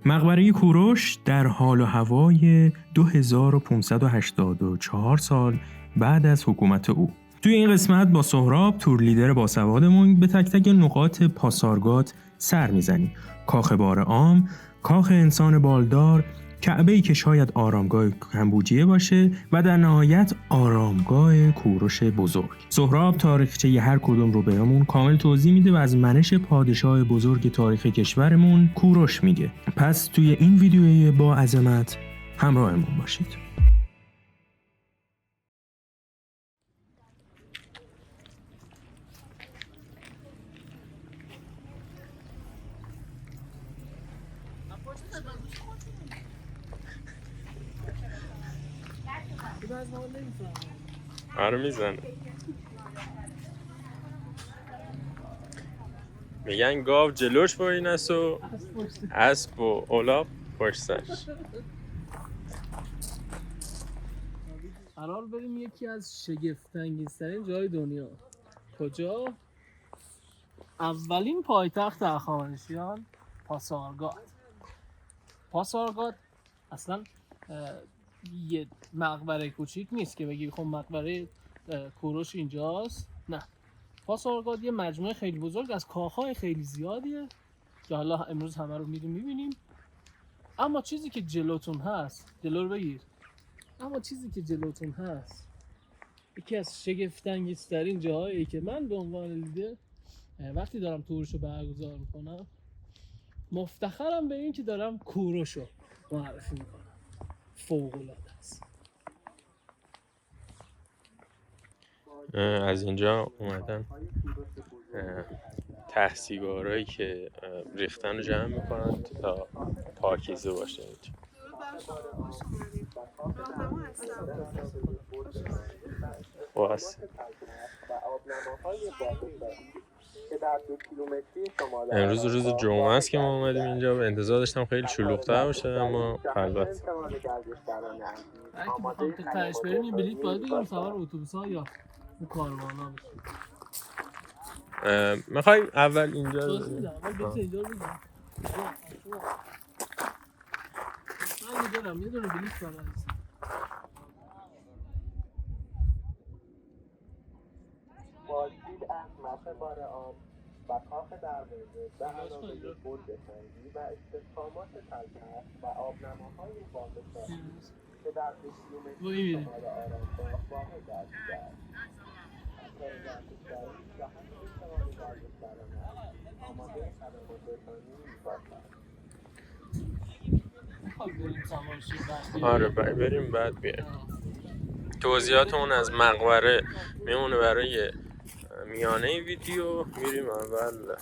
مقبره کوروش در حال و هوای 2584 سال بعد از حکومت او. توی این قسمت با سهراب تور لیدر باسوادمون به تک تک نقاط پاسارگاد سر میزنیم. کاخ بار عام، کاخ انسان بالدار، کعبه‌ای که شاید آرامگاه کمبوجیه باشه و در نهایت آرامگاه کوروش بزرگ. سهراب تاریخچه هر کدوم رو بهمون کامل توضیح میده و از منش پادشاه بزرگ تاریخ کشورمون کوروش میگه. پس توی این ویدیوی با عظمت همراهمون باشید. آره میزنه. میگن گاو جلوش باین است و اسب و الاغ پشت سرش. قرار بریم یکی از شگفت‌انگیزترین جای دنیا. کجا؟ اولین پایتخت هخامنشیان، پاسارگاد. پاسارگاد اصلا یه مقبره کوچیک نیست که بگی خب مقبره کوروش اینجاست. نه، پاسارگاد یه مجموعه خیلی بزرگ از کاخهای خیلی زیادیه که حالا امروز همه رو میبینیم. اما چیزی که جلوتون هست، جلو رو بگیر. اما چیزی که جلوتون هست یکی از شگفت‌انگیزترین جاهایی که من به عنوان لیدر وقتی دارم تورشو برگزار میکنم مفتخرم به این که دارم کوروشو معرفی میکنم. فوق‌العاده است. از اینجا اومدن تحصیلگارایی که ریختن رو جمع میکنن تا پاکیزه باشه اینجا. واسه امروز روز جمعه است که ما اومدیم اینجا و انتظار داشتم خیلی شلوغ‌تر باشه اما خلوت. اگه بخوام تا تهش بریم یه بلیط باید بگیریم سوار اتوبوس‌ها یا کاروانا بشیم. میخوای اول اینجا اول اینجا رو بگیم. من دارم یه دونه بلیط برام. بازدید از مپ بار آن و کاخ دروازه به علاوه برج سنگی و استحکامات پایتخت و آبنماهای باغ‌شاهی که در 2 کیلومتری شمال آرامگاه واقع است. آره بریم بعد بیایم. توضیحاتمون از مقبره میمونه برای میانه ویدیو. میریم اول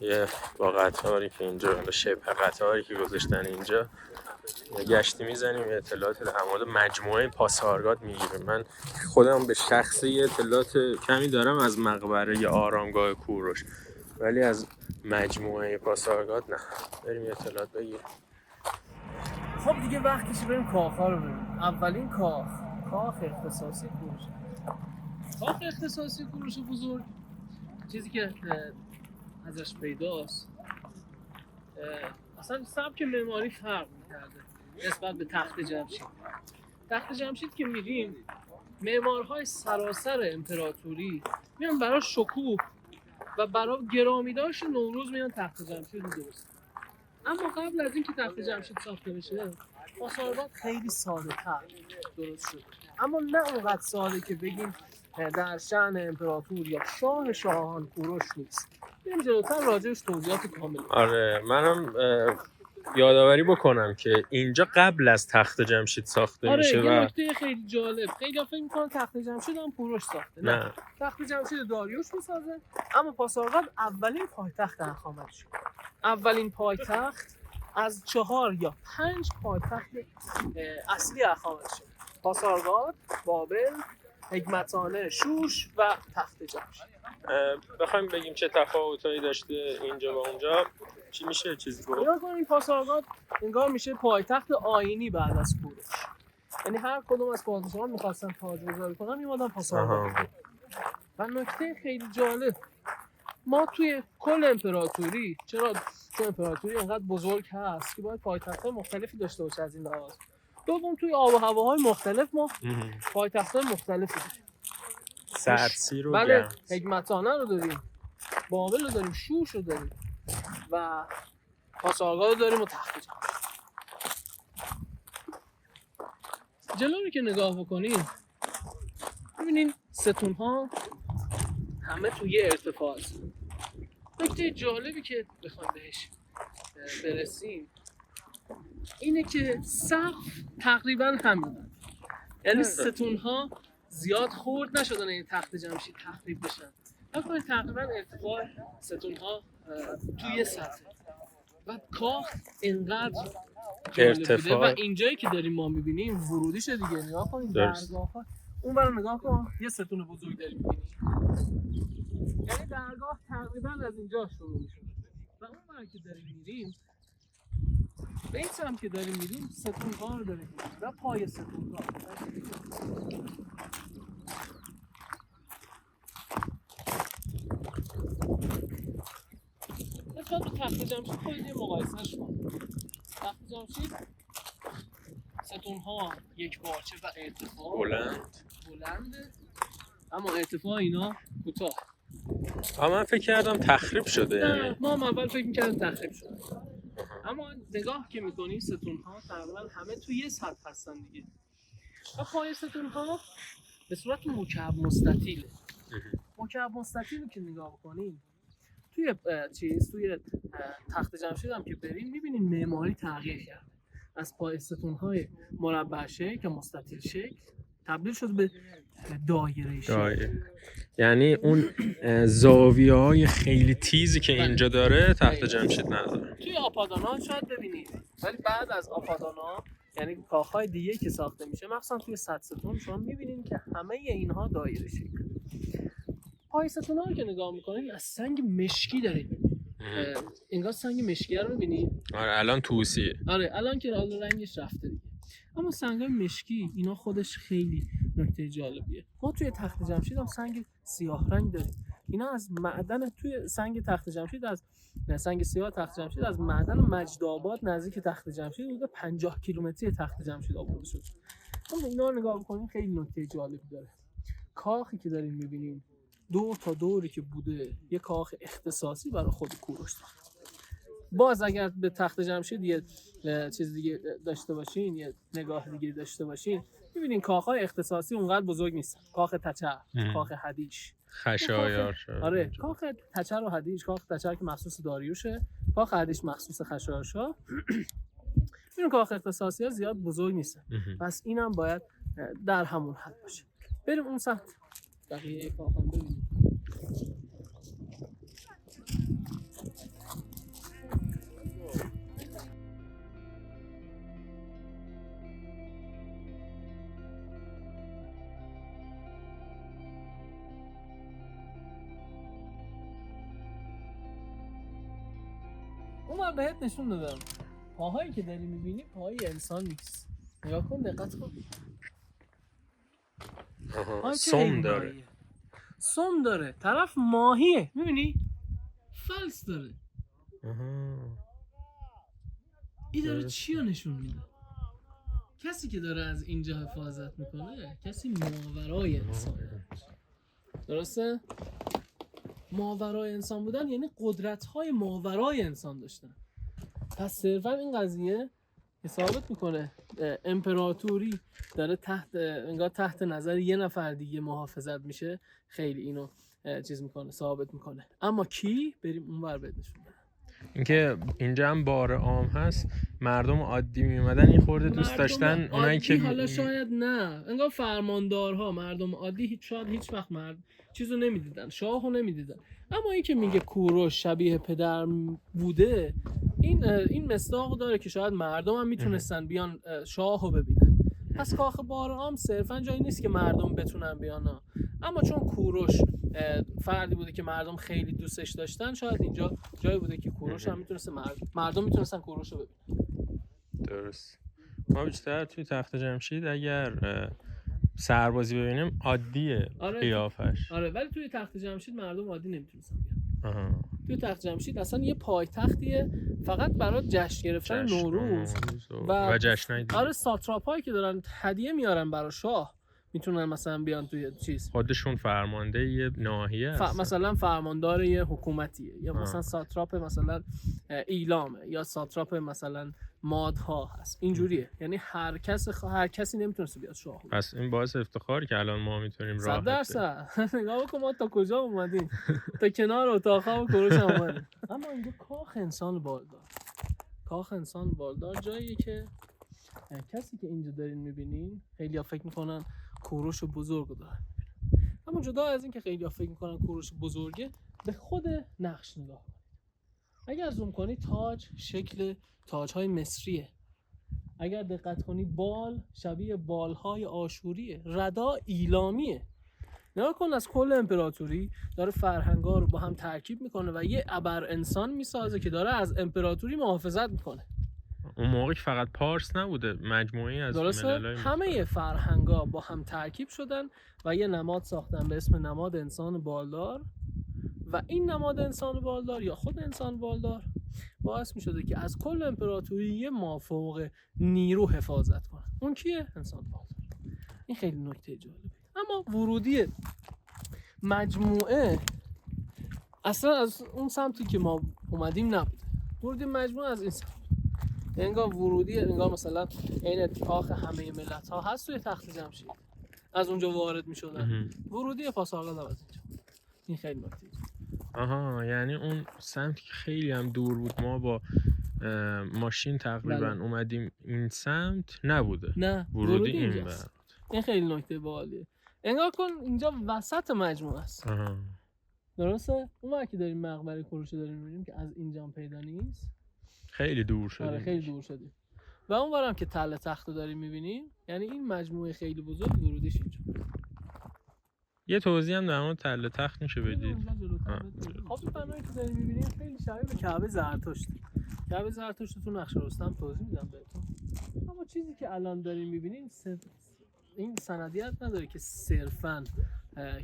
یه با قطاری که اینجا شبه قطاری که گذاشتن اینجا گشتی میزنیم، اطلاعات در مورد مجموعه پاسارگاد میگیریم. من خودم به شخصی اطلاعات کمی دارم از مقبره یا آرامگاه کوروش، ولی از مجموعه پاسارگاد نه. بریم اطلاعات بگیریم. خب دیگه وقتشه بریم کاخ‌ها رو ببینیم. اولین کاخ اختصاصی کوروش. کاخ اختصاصی کوروش بزرگ، چیزی که ازش پیداست اصلا سبک معماری فرق می‌کرده نسبت به تخت جمشید. تخت جمشید که میریم معمارهای سراسر امپراتوری میان برای شکوه و برای گرامیداشت نوروز میان تخت جمشید رو درست. اما قبل از اینکه تخت جمشید ساخته بشه پاسارگاد خیلی ساده‌تر درست شد، اما نه اونقدر ساده که بگیم در شأن امپراتور یا شاهان کوروش نیست. بریم جلوتر راجعش توضیحات کامل. آره منم یادآوری بکنم که اینجا قبل از تخت جمشید ساخته میشه یه و نکته خیلی جالب، خیلی فکر می‌کنن تخت جمشید هم کوروش ساخته. نه. تخت جمشید داریوش میسازه، اما پاسارگاد اولین پایتخت هخامنشی. اولین پایتخت از 4 یا 5 پایتخت اصلی هخامنشی: پاسارگاد، بابل، حکمتانه، شوش و تخت جمشید. بخوایم بگیم چه تفاوتایی داشته اینجا و اونجا چی میشه چیزی گفت؟ نگاه کنیم پاسارگاد انگار میشه پایتخت آیینی بعد از کوروش. یعنی هر کدوم از پادشاهان می‌خواستن تاج‌گذاری کنن میومدن پاسارگاد. و نکته خیلی جالب، ما توی کل امپراتوری چرا چون امپراتوری اینقدر بزرگ هست که باید پایتخت‌های مختلفی داشته باشه از این لحاظ. دوم توی آب و هواهای مختلف ما پایتخت‌های مختلفی داریم. سردسیر و بله، گرم. حکمتانه رو داریم، بابل رو داریم، شوش رو داریم و پاسارگاد رو داریم و تخت جمشید. جلو رو که نگاه بکنیم ببینین ستون‌ها همه توی ارتفاع هست. نکته جالبی که بخوایم بهش برسیم اینه که سقف تقریبا همینه، یعنی ستون‌ها زیاد خرد نشدن این تخت جمشید تخریب بشن. اما تقریبا ارتفاع ستون‌ها توی سطح و کاخ اینقدر جالب بوده و اینجایی که داریم ما می‌بینیم ورودیشه دیگه. نگاه کنید درگاه‌ها، اون برو نگاه کن، یه ستون بزرگ داریم می‌بینیم، یعنی درگاه تقریبا از اینجا شروع میشه و اون برای که داریم میریم به این سمت که داریم میریم ستون‌ها رو داریم و پای ستون‌ها نسبت به تخت جمشید خیلی مقایسهش کن. تخت جمشید ستون‌ها یک بارچه و ارتفاع بلنده اما ارتفاع اینا کوتاه. من فکر کردم تخریب شده. یعنی ما اول فکر می‌کردیم تخریب شده، اما نگاه که می‌کنیم ستون‌ها تقریبا همه توی یه سطح هستن دیگه و پای ستون‌ها به صورت مکعب مستطیله. مکعب مستطیل رو که نگاه بکنیم توی توی تخت جمشید هم که بریم می‌بینیم معماری تغییر کرده، از پای ستون‌های مربع شکل و مستطیل شکل تبدیل شده به دایره شکل. یعنی اون زاویه‌های خیلی تیزی که اینجا داره تخت جمشید نداره. توی آپادانا شاید ببینید، ولی بعد از آپادانا یعنی کاخ‌های دیگه که ساخته میشه مخصوصا توی صد ستون شما می‌بینید که همه اینها دایره شکل. پای ستون‌ها رو که نگاه می‌کنید از سنگ مشکی دارید. انگار سنگ مشکی رو می‌بینید. آره الان توسیه. آره الان که رنگش رفته دیگه. اما سنگ‌های مشکی اینا خودش خیلی نکته جالبیه. ما توی تخت جمشید هم سنگ سیاه رنگ داریم. اینا از معدن توی سنگ تخت جمشید از سنگ سیاه تخت جمشید از معدن مجدآباد نزدیک تخت جمشید حدود 50 کیلومتری تخت جمشید آورده شده. اما اینا رو نگاه بکنید خیلی نکته جالبی داره. کاخی که داریم می‌بینیم دور تا دوری که بوده یه کاخ اختصاصی برای خود کوروش ساخته. باز اگر به تخت جمشید یه چیز دیگه داشته باشین، یه نگاه دیگه داشته باشین، می‌بینین کاخ‌های اختصاصی اونقدر بزرگ نیستن. کاخ تچر، کاخ هدیش، خشایار. آره کاخ تچر و هدیش، کاخ تچر که مخصوص داریوشه، کاخ هدیش مخصوص خشایارشاه. این کاخ اختصاصی‌ها زیاد بزرگ نیستن. پس اینم باید در همون حد باشه. بریم اون سمت. بقیه کاخ هم ببینیم. اون بهت نشون دادم پاهایی که داری میبینی پاهای انسان نیست. نگاه کن، دقت کن. سم داره. سم داره. طرف ماهیه. میبینی؟ فلس داره. این داره چی رو نشون میده؟ کسی که داره از اینجا حفاظت میکنه کسی ماورای انسانه. درسته؟ ماورای انسان بودن یعنی قدرت‌های ماورای انسان داشتن. پس صرفا این قضیه ثابت میکنه امپراتوری داره تحت نظر یه نفر دیگه محافظت میشه. خیلی اینو چیز میکنه، ثابت میکنه. اما کی؟ بریم اونور بدنشون. اینکه اینجا هم بار عام هست، مردم عادی میومدن این خورده دوست داشتن اونایی که حالا شاید نه، انگار فرماندارها مردم عادی شاید هیچ وقت چیزو نمیدیدن، شاهو نمیدیدن. اما این که میگه کوروش شبیه پدر بوده، این مصداق داره که شاید مردم هم میتونستن بیان شاهو ببینن. پس کاخ بارعام صرفا جایی نیست که مردم بتونن بیان، اما چون کوروش فردی بوده که مردم خیلی دوستش داشتن، شاید اینجا جایی بوده که کوروش هم میتونسته مردم میتونستن کوروش رو ببینن. درست. ما بیشتر توی تخت جمشید اگر سربازی ببینیم عادیه قیافش. آره ولی توی تخت جمشید مردم عادی نمیتونستن بیان. توی تخت جمشید اصلا یه پایتختیه فقط برای جشن گرفتن نوروز و جشنای دیگه. آره ساتراپایی که دارن هدیه میارن برای شاه میتونن مثلا بیان توی چیز خودشون فرمانده یه ناحیه هست. مثلا فرماندار یه حکومتیه یا مثلا ساتراپ مثلا ایلامه یا ساتراپ مثلا مادها هست اینجوریه. یعنی هر کسی نمیتونست بیاد شاه. پس این باعث افتخار که الان ما میتونیم راحت 100% نگاه بکن ما تا کجا اومدیم تا کنار اتاقا و کوروش اومدیم. اما اینجا کاخ انسان بالدار. کاخ انسان بالدار جاییه که کسی که اینجا دارین میبینین خیلی‌ها فکر میکنن کوروش بزرگ دارن، اما جدا از این که خیلی‌ها فکر میکنن کوروش بزرگه، به خود نقش نگاه کنید. اگر زوم کنی تاج شکل تاج‌های مصریه، اگر دقت کنی بال شبیه بال‌های آشوریه، ردا ایلامیه. نگاه کن از کل امپراتوری داره فرهنگا رو با هم ترکیب میکنه و یه ابر انسان میسازه که داره از امپراتوری محافظت میکنه. اون موقع فقط پارس نبوده، مجموعی از ملل‌های همه فرهنگا با هم ترکیب شدن و یه نماد ساختن به اسم نماد انسان بالدار و این نماد انسان بالدار یا خود انسان بالدار باعث می‌شده که از کل امپراتوری یه مافوق نیرو حفاظت کنه. اون کیه؟ انسان بالدار. این خیلی نکته جالبه. اما ورودی مجموعه اصلا از اون سمتی که ما اومدیم نبوده. ورودی مجموعه از این سمت. انگار ورودی انگار مثلا این کاخ همه ملت ها هست توی تخت جمشید از اونجا وارد می شدن. ورودی پاسارگاد از اینجا. این خیلی نکته. آها یعنی اون سمتی که خیلی هم دور بود ما با ماشین تقریبا اومدیم این سمت نبوده. نه ورودی این بود. این خیلی نکته باحالیه. انگار کن اینجا وسط مجموعه است. درسته؟ اون که داریم مقبره کوروش داریم می‌بینیم که از اینجا پیدا نیست. خیلی دور شدیم. آره خیلی دور شدیم. و اون برم که تله تخت رو داریم می‌بینیم، یعنی این مجموعه خیلی بزرگ ورودیش اینجا. یه توضیح هم در مورد تله تخت میشه بدید؟ خب بنایی که داریم می‌بینیم خیلی شبیه به کعبه زرتشت. کعبه زرتشت تو نقشه رستم توضیح میدم بهتون. اما چیزی که الان داریم می‌بینیم این سندیت نداره که صرفاً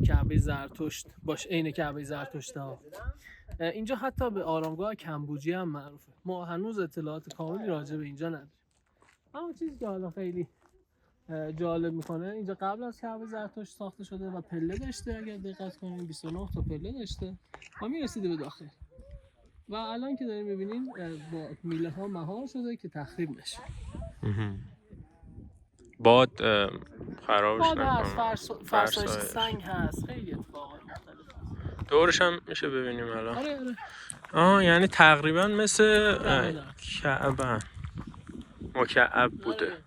کعبه زرتشت باشه، عین کعبه زرتشت ها. اینجا حتی به آرامگاه کمبوجی هم معروفه. ما هنوز اطلاعات کاملی راجع به اینجا نداریم. اما چیزی که حالا خیلی جالب میکنه اینجا قبل از کعبه زرتشت ساخته شده و پله داشته. اگر دقت کنیم 29 تا پله داشته و میرسیده به داخل و الان که داریم میبینیم با میله ها مهار شده که تخریب نشه. باد خرابش باد نکنه. هست، فرسایش سنگ هست، خیلی اتفاقات مختلف. دورش هم میشه ببینیم الان. آره. یعنی تقریبا مثل کعبه مکعب بوده. آره.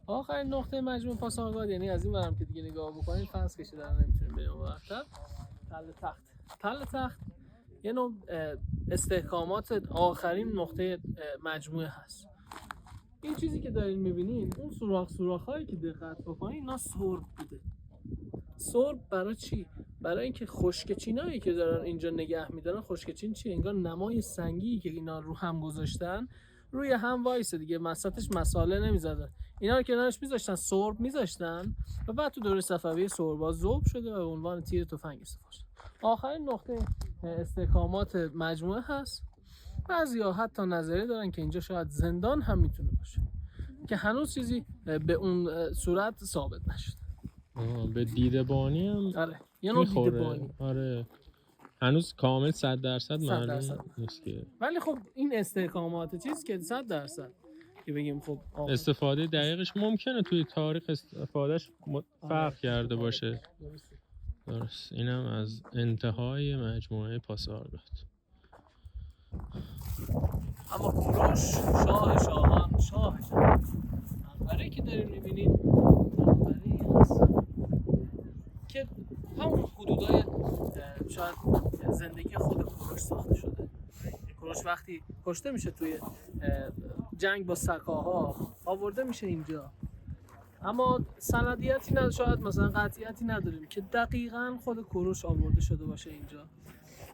آخرین نقطه مجموع پاسارگاد، یعنی از این برم که دیگه نگاه بکنید فنس کشیدن نمیتونیم بریم اونورتر. تله تخت یه نوع استحکامات آخرین نقطه مجموعه هست. این چیزی که دارین میبینین اون سوراخ هایی که دقت بکنین اینا سرب بوده. سرب برای چی؟ برای اینکه خشکچینایی که دارن اینجا نگه میدارن، خشکچین چیه؟ انگار نمای سنگی که اینا رو هم گذاشتن روی هم وایسه دیگه، وسطش مساله نمیزدن، اینا رو کنارش میذاشتن، سرب میذاشتن و بعد تو دوره صفویه سربا ذوب شده و به عنوان تیر تفنگ استفاده شده. آخرین نقطه استحکامات مجموعه هست. بعضیا حتی نظریه دارن که اینجا شاید زندان هم میتونه باشه که هنوز چیزی به اون صورت ثابت نشده. به دیدبانی هم آره یه نوع دیدبانی. آره هنوز کامل 100% معلوم نیست که، ولی خب این استحکامات چیز که 100% که بگیم خب استفاده دقیقش ممکنه توی تاریخ استفادهش فرق کرده باشه. درست. اینم از انتهای مجموعه پاسارگاد. اما کوروش شاه شاهان، مقبره‌ای که داریم می‌بینید مقبره‌ای هست که همون حدودای شاید زندگی خود کوروش ساخته شده. کوروش وقتی کشته میشه توی جنگ با سکاها آورده میشه اینجا، اما سندیتی نداره، شاید مثلا قطعیتی نداریم که دقیقاً خود کوروش آورده شده باشه اینجا.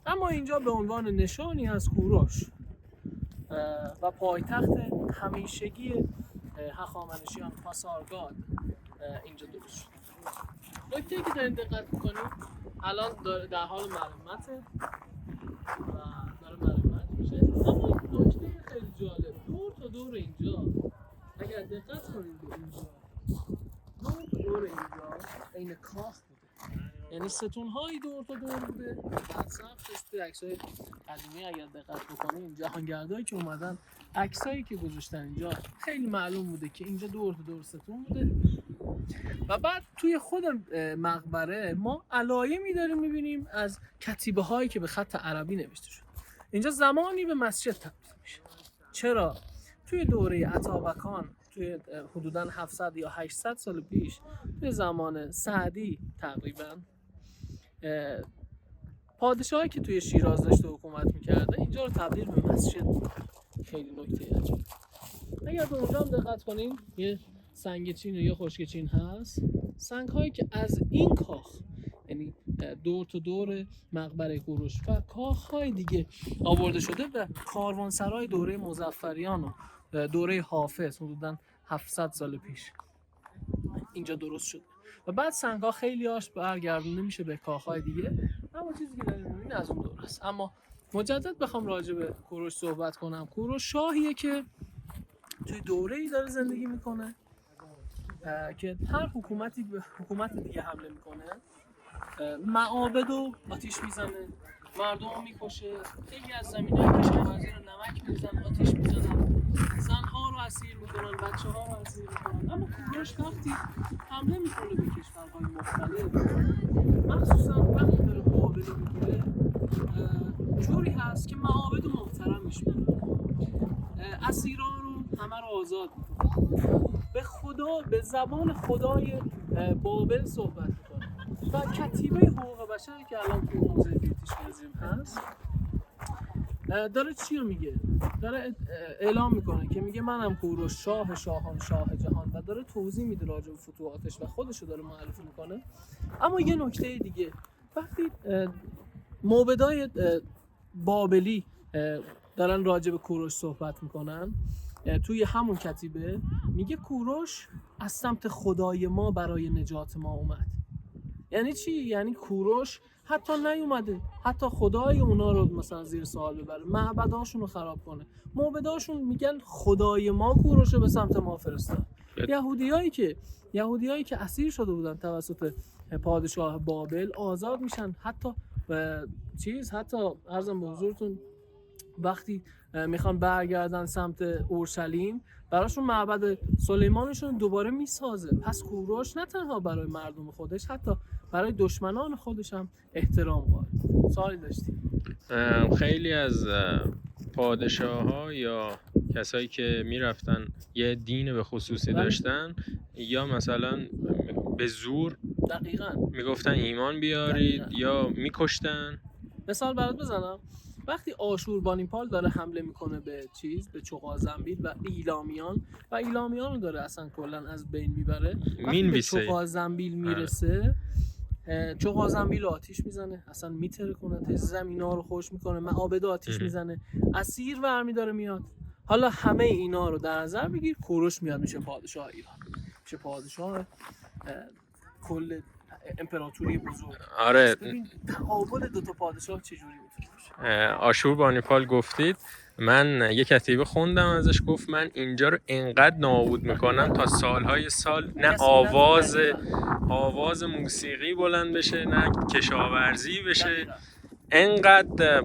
اما اینجا به عنوان نشانی از کوروش و پایتخت همیشگی هخامنشیان پاسارگاد اینجا درست شد. نکته‌ای که دارین دقت می‌کنید الان در حال مرمته و داره مرمت میشه. اما نکته خیلی جالب دور تا دور اینجا اگر دقت کنید به اینجا دور تا دور اینجا عین کاخ بوده، یعنی ستون‌هایی دور تا دور بوده. بعد سقفش توی عکس‌های قدیمی اگر دقت بکنید این جهانگردایی که اومدن عکسایی که گذاشتن اینجا خیلی معلوم بوده که اینجا دور تا دور ستون بوده. و بعد توی خود مقبره ما علایمی داریم می‌بینیم از کتیبه هایی که به خط عربی نوشته شده. اینجا زمانی به مسجد تبدیل میشه. چرا؟ توی دوره اتابکان توی حدوداً 700 یا 800 سال پیش توی زمان سعدی تقریباً پادشاهی که توی شیراز داشته حکومت می‌کرده اینجا رو تبدیل به مسجد می‌کنه. خیلی نکته عجیبه. اگر به اونجا هم دقت کنین یه سنگ چین و یه خشک چین هست. سنگ هایی که از این کاخ یعنی دور تا دور مقبره کوروش و کاخ های دیگه آورده شده و کاروانسرای دوره مظفریان و دوره حافظ حدوداً 700 سال پیش اینجا درست شده و بعد سنگ ها خیلی هاش برگردونده میشه به کاخ های دیگه. اما چیزی که داریم می‌بینید از اون دوره است. اما مجدد بخوام راجع به کوروش صحبت کنم، کوروش شاهیه که توی دوره‌ای داره زندگی میکنه که هر حکومتی به حکومت دیگه حمله میکنه، معابد رو آتیش میزنه، مردم رو میکشه، خیلی از زمین‌های کشاورزی رو نمک میزنن، آتیش میزنن، زنها رو اسیر میکنن، بچه‌ها رو اسیر میکنن. اما کوروش وقتی حمله میکنه به کشورهای مختلف، مخصوصا وقتی داره بابل رو میگیره، جوری هست که معابد رو محترمش میکنه، اسیران رو همه رو آزاد میکنه، به خدا به زبان خدای بابل صحبت میکنه و کتیبه حقوق بشری که الان توی موزه بریتیش موزیم هست داره چی رو میگه؟ داره اعلام میکنه که میگه منم کوروش شاه شاهان شاه جهان و داره توضیح میده راجع به فتوحاتش و خودش رو داره معرفی میکنه. اما یه نکته دیگه وقتی موبدای بابلی دارن راجع به کوروش صحبت میکنن توی همون کتیبه میگه کوروش از سمت خدای ما برای نجات ما اومد. یعنی چی؟ یعنی کوروش حتی نیومده حتی خدای اونا رو مثلا زیر سوال ببره، معبداشون رو خراب کنه، موبداشون میگن خدای ما کوروش رو به سمت ما فرستاد. یهودیایی که اسیر شده بودن توسط پادشاه بابل آزاد میشن. حتی عرضم به حضورتون وقتی میخوان برگردن سمت اورشلیم براشون معبد سلیمانشون دوباره میسازه. پس کوروش نه تنها برای مردم خودش حتی برای دشمنان خودش هم احترام قائل. سوالی داشتیم؟ خیلی از پادشاه‌ها یا کسایی که میرفتن یه دین به خصوصی داشتن یا مثلا به زور دقیقاً میگفتن ایمان بیارید یا میکشتن. مثال برات بزنم، وقتی آشوربانیپال داره حمله میکنه به چوغازنبیل و ایلامیان رو داره اصلا کلا از بین میبره، وقتی به چوغازنبیل میرسه چوغازنبیل رو آتیش میزنه، اصلا میترکونه، زمینا رو خوش میکنه، معابد آتیش میزنه، اسیر برمیداره میاد. حالا همه اینا رو در نظر بگیر، کوروش میاد میشه پادشاه ایران، میشه پادشاه کل امپراتوری بزرگ. آره ببین تقابل دو تا پادشاه چجوری میتونه باشه. آشوربانیپال گفتید، من یک کتیبه خوندم ازش، گفت من اینجا رو انقدر نابود میکنم تا سالهای سال نه آواز موسیقی بلند بشه نه کشاورزی بشه. انقدر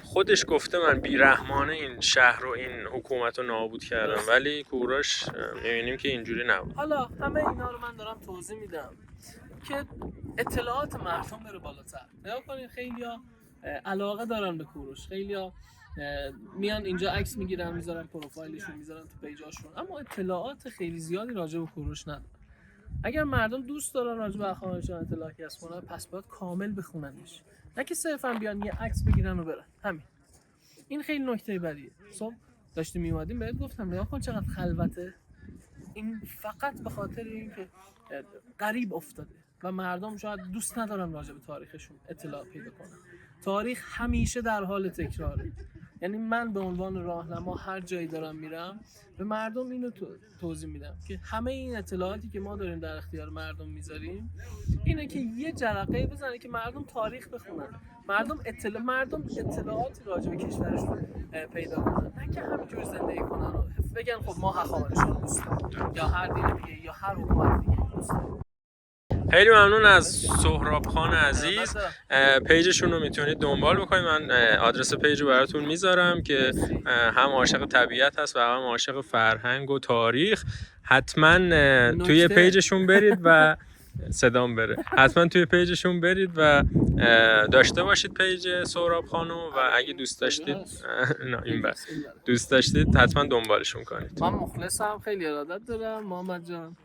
خودش گفته من بیرحمانه این شهر و این حکومت رو نابود کردم، ولی کوروش میبینیم که اینجوری نبود. حالا همه اینا رو من دارم توضیح میدم که اطلاعات مردم بره بالاتر. نگاه کنید خیلیا علاقه دارن به کوروش، خیلیا میان اینجا عکس میگیرن میذارن پروفایلشون میذارن تو پیجاشون، اما اطلاعات خیلی زیادی راجع به کوروش ندارن. اگر مردم دوست دارن راجع به هخامنشیان اطلاع کسب کنن پس باید کامل بخوننش، نه که صرفا بیان یه عکس بگیرن و برن. همین این خیلی نکته بدیه. صبح داشتیم میومدیم بهت گفتم نگاه کن چقدر خلوته. این فقط به خاطر اینکه غریب افتاده و مردم شاید دوست ندارن راجع به تاریخشون اطلاع پیدا کنن. تاریخ همیشه در حال تکراره. یعنی من به عنوان راهنما هر جایی دارم میرم به مردم اینو توضیح میدم که همه این اطلاعاتی که ما داریم در اختیار مردم میذاریم اینه که یه جرقه بزنه که مردم تاریخ بخونن، مردم اطلاعاتی راجع به کشورشون پیدا کنن، نه که همینجور زندگی کنن و بگن خب ما هخامنشیان دوست داریم یا هر دین دیگه یا هر حکومت دیگه دوست داریم. خیلی ممنون از سهراب خان عزیز. پیجشون رو میتونید دنبال بکنید. من آدرس پیج رو براتون میذارم که هم عاشق طبیعت هست و هم عاشق فرهنگ و تاریخ. حتما توی پیجشون برید و صدام بره. حتما توی پیجشون برید و داشته باشید پیج سهراب خانو و اگه دوست داشتید دوست داشتید حتما دنبالشون کنید. من مخلصم، خیلی ارادت دارم محمد جان.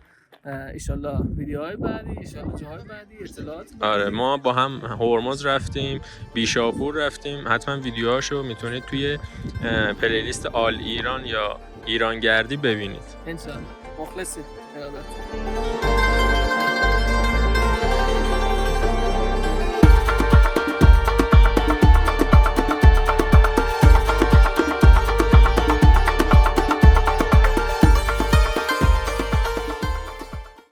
ایشالله ویدیوهای بعدی، ایشالله جاهای بعدی، اطلاعات بعدی. آره ما با هم هرمز رفتیم، بیشاپور رفتیم. حتما ویدیوهاشو میتونید توی پلیلیست آل ایران یا ایرانگردی ببینید. انشالله. مخلصی. ارادت.